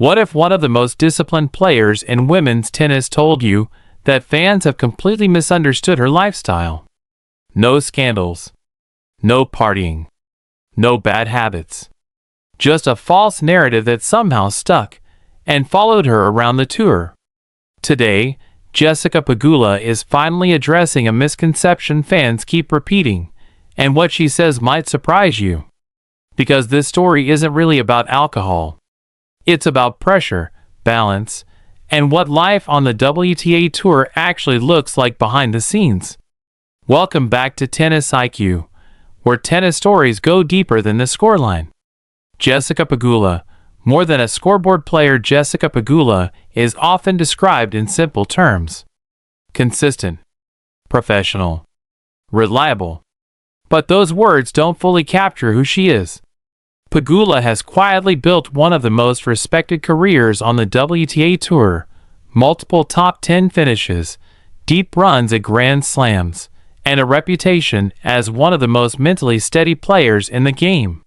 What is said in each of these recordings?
What if one of the most disciplined players in women's tennis told you that fans have completely misunderstood her lifestyle? No scandals, no partying, no bad habits. Just a false narrative that somehow stuck and followed her around the tour. Today, Jessica Pegula is finally addressing a misconception fans keep repeating, and what she says might surprise you. Because this story isn't really about alcohol. It's about pressure, balance, and what life on the WTA Tour actually looks like behind the scenes. Welcome back to TennisIQ, where tennis stories go deeper than the scoreline. Jessica Pegula. More than a scoreboard player, Jessica Pegula is often described in simple terms. Consistent, professional, reliable. But those words don't fully capture who she is. Pegula has quietly built one of the most respected careers on the WTA Tour, multiple top 10 finishes, deep runs at Grand Slams, and a reputation as one of the most mentally steady players in the game.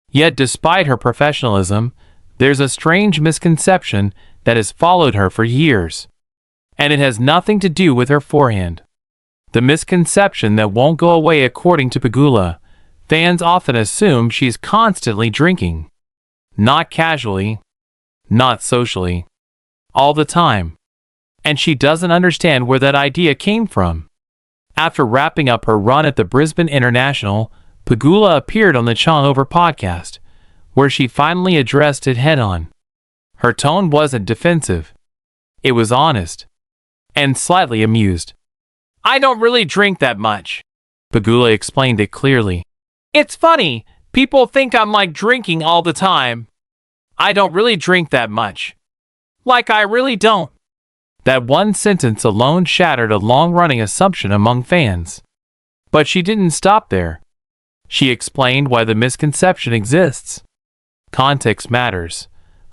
Yet despite her professionalism, there's a strange misconception that has followed her for years. And it has nothing to do with her forehand. The misconception that won't go away. According to Pegula, fans often assume she's constantly drinking. Not casually, not socially, all the time. And she doesn't understand where that idea came from. After wrapping up her run at the Brisbane International, Pegula appeared on the Changover podcast, where she finally addressed it head-on. Her tone wasn't defensive. It was honest. And slightly amused. "I don't really drink that much." Pegula explained it clearly. "It's funny, people think I'm like drinking all the time. I don't really drink that much. Like I really don't." That one sentence alone shattered a long-running assumption among fans. But she didn't stop there. She explained why the misconception exists. Context matters.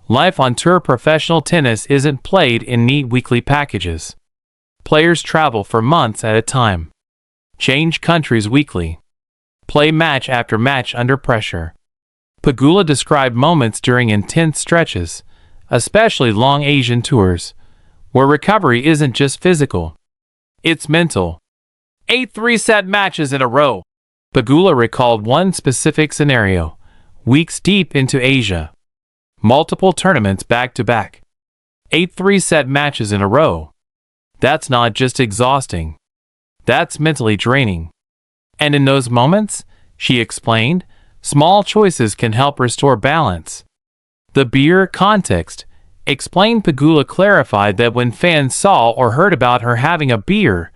Life on tour. Professional tennis isn't played in neat weekly packages. Players travel for months at a time. Change countries weekly. Play match after match under pressure. Pegula described moments during intense stretches, especially long Asian tours, where recovery isn't just physical. It's mental. 8 3-set matches in a row. Pegula recalled one specific scenario. Weeks deep into Asia. Multiple tournaments back-to-back. 8 3-set matches in a row. That's not just exhausting. That's mentally draining. And in those moments, she explained, small choices can help restore balance. The beer context, explained. Pegula clarified that when fans saw or heard about her having a beer,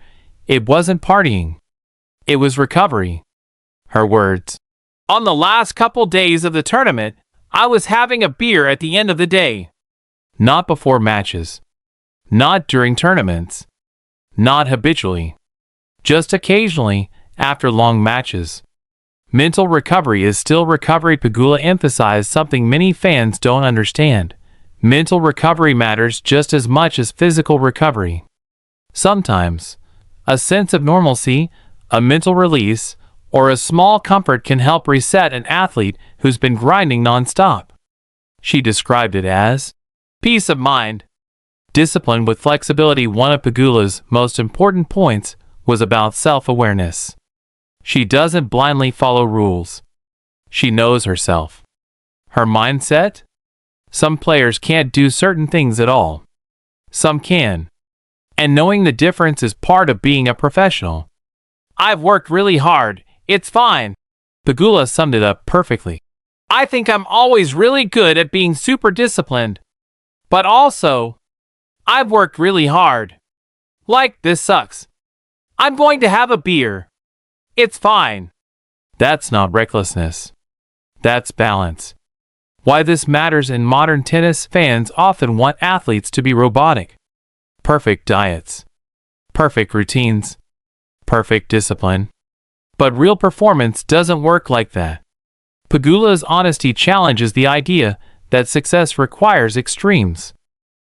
it wasn't partying. It was recovery. Her words. "On the last couple days of the tournament, I was having a beer at the end of the day. Not before matches. Not during tournaments. Not habitually. Just occasionally, after long matches." Mental recovery is still recovery. Pegula emphasized something many fans don't understand. Mental recovery matters just as much as physical recovery. Sometimes, a sense of normalcy, a mental release, or a small comfort can help reset an athlete who's been grinding nonstop. She described it as peace of mind. Discipline with flexibility. One of Pegula's most important points was about self-awareness. She doesn't blindly follow rules. She knows herself. Her mindset? Some players can't do certain things at all. Some can. And knowing the difference is part of being a professional. "I've worked really hard. It's fine." Pegula summed it up perfectly. "I think I'm always really good at being super disciplined. But also, I've worked really hard. Like, this sucks. I'm going to have a beer. It's fine." That's not recklessness. That's balance. Why this matters in modern tennis. Fans often want athletes to be robotic. Perfect diets. Perfect routines. Perfect discipline. But real performance doesn't work like that. Pegula's honesty challenges the idea that success requires extremes.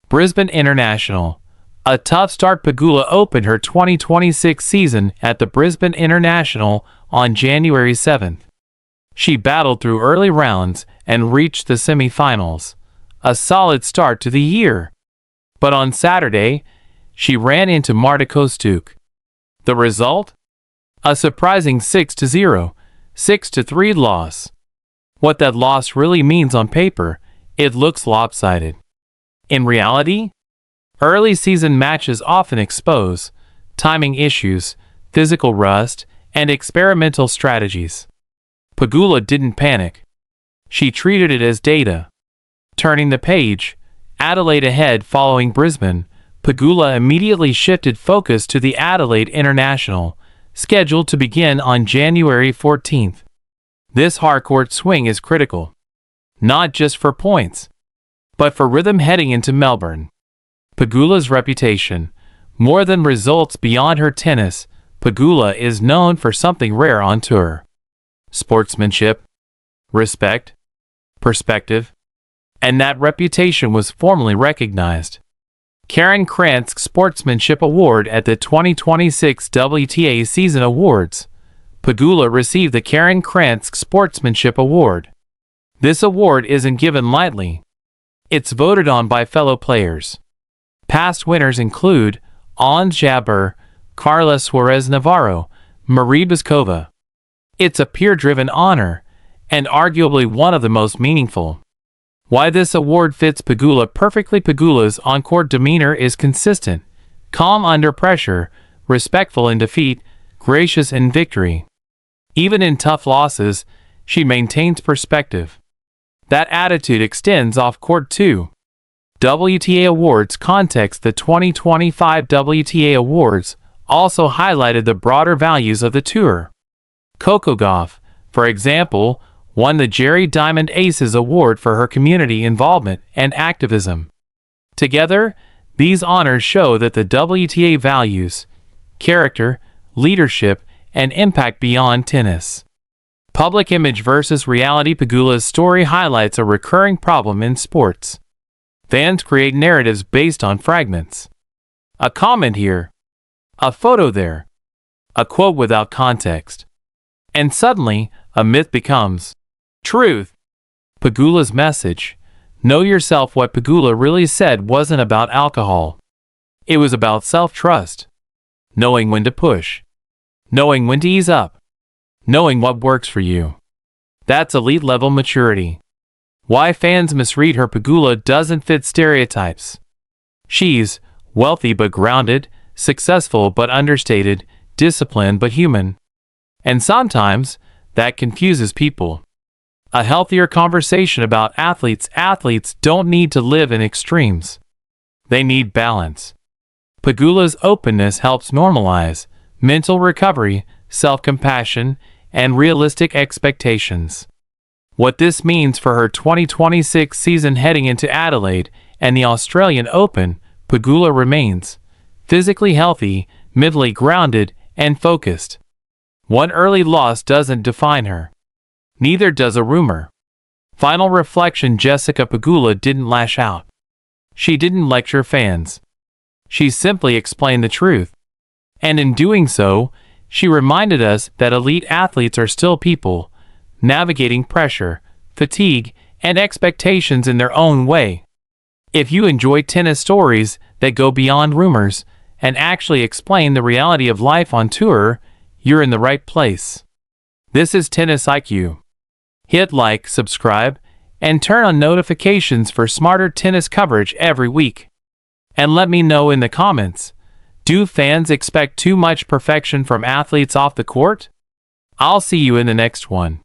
Brisbane International. A tough start. Pegula opened her 2026 season at the Brisbane International on January 7th. She battled through early rounds and reached the semi-finals, a solid start to the year. But on Saturday, she ran into Marta Kostyuk. The result? A surprising 6-0, 6-3 loss. What that loss really means on paper, it looks lopsided. In reality, early season matches often expose timing issues, physical rust, and experimental strategies. Pegula didn't panic. She treated it as data. Turning the page, Adelaide ahead following Brisbane, Pegula immediately shifted focus to the Adelaide International, scheduled to begin on January 14th. This hardcourt swing is critical, not just for points, but for rhythm heading into Melbourne. Pegula's reputation, more than results beyond her tennis, Pegula is known for something rare on tour: sportsmanship, respect, perspective, and that reputation was formally recognized. Karen Krantz's Sportsmanship Award at the 2026 WTA Season Awards. Pegula received the Karen Krantz Sportsmanship Award. This award isn't given lightly. It's voted on by fellow players. Past winners include Ons Jabeur, Carla Suarez Navarro, Marie Bouzkova. It's a peer-driven honor, and arguably one of the most meaningful. Why this award fits Pegula perfectly: Pegula's on-court demeanor is consistent, calm under pressure, respectful in defeat, gracious in victory. Even in tough losses, she maintains perspective. That attitude extends off-court too. WTA Awards context: the 2025 WTA Awards also highlighted the broader values of the tour. Coco Gauff, for example, won the Jerry Diamond Aces Award for her community involvement and activism. Together, these honors show that the WTA values character, leadership, and impact beyond tennis. Public image versus reality: Pegula's story highlights a recurring problem in sports. Fans create narratives based on fragments. A comment here, a photo there, a quote without context. And suddenly, a myth becomes truth. Pegula's message, know yourself. What Pegula really said wasn't about alcohol. It was about self-trust. Knowing when to push. Knowing when to ease up. Knowing what works for you. That's elite-level maturity. Why fans misread her: Pegula doesn't fit stereotypes. She's wealthy but grounded, successful but understated, disciplined but human. And sometimes, that confuses people. A healthier conversation about athletes: athletes don't need to live in extremes. They need balance. Pegula's openness helps normalize mental recovery, self-compassion, and realistic expectations. What this means for her 2026 season heading into Adelaide and the Australian Open: Pegula remains physically healthy, mentally grounded, and focused. One early loss doesn't define her. Neither does a rumor. Final reflection: Jessica Pegula didn't lash out. She didn't lecture fans. She simply explained the truth. And in doing so, she reminded us that elite athletes are still people, navigating pressure, fatigue, and expectations in their own way. If you enjoy tennis stories that go beyond rumors and actually explain the reality of life on tour, you're in the right place. This is TennisIQ. Hit like, subscribe, and turn on notifications for smarter tennis coverage every week. And let me know in the comments, do fans expect too much perfection from athletes off the court? I'll see you in the next one.